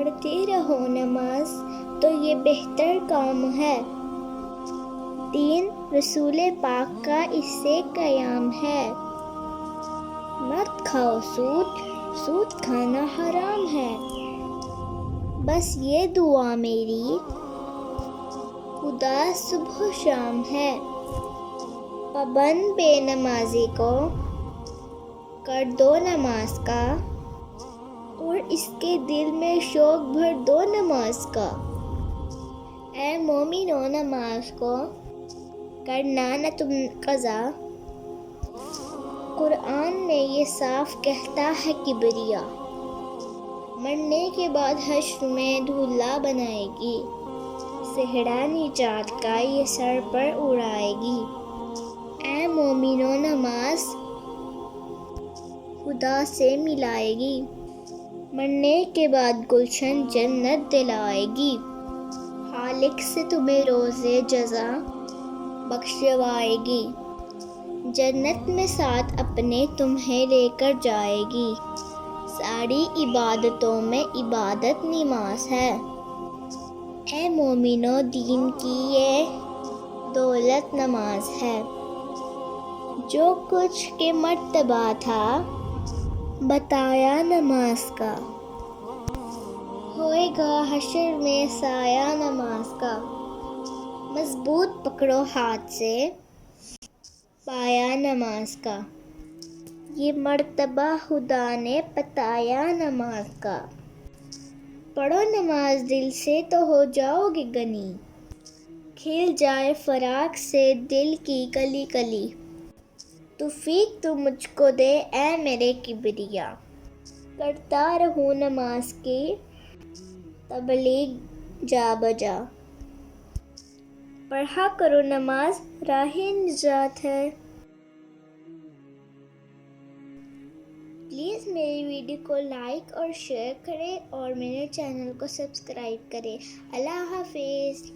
پڑھتے رہو نماز تو یہ بہتر کام ہے۔ دین رسول پاک کا اس سے قیام ہے۔ مت کھاؤ سود کھانا حرام ہے۔ بس یہ دعا میری خدا صبح و شام ہے۔ پابند بے نمازی کو کر دو نماز کا، اور اس کے دل میں شوق بھر دو نماز کا۔ اے مومنو نماز کو کرنا نہ تم قضا، قرآن میں یہ صاف کہتا ہے کبریا۔ مرنے کے بعد حشر میں دھولا بنائے گی، صحرا نجات کا یہ سر پر اڑائے گی۔ اے مومنو نماز خدا سے ملائے گی، مرنے کے بعد گلشن جنت دلائے گی۔ خالق سے تمہیں روزے جزا بخشوائے گی، جنت میں ساتھ اپنے تمہیں لے کر جائے گی۔ ساری عبادتوں میں عبادت نماز ہے۔ اے مومنو دین کی یہ دولت نماز ہے۔ جو کچھ کے مرتبہ تھا بتایا نماز کا، ہوئے گا حشر میں سایہ نماز کا۔ مضبوط پکڑو ہاتھ سے پایا نماز کا، یہ مرتبہ خدا نے بتایا نماز کا۔ پڑھو نماز دل سے تو ہو جاؤ گے غنی، کھل جائے فراق سے دل کی کلی کلی۔ توفیق تو مجھ کو دے اے میرے کبریا، کرتا رہوں نماز کی تبلیغ جا بجا۔ پڑھا کرو نماز راہ نجات ہے۔ پلیز میری ویڈیو کو لائک اور شیئر کریں اور میرے چینل کو سبسکرائب کریں۔ اللہ حافظ۔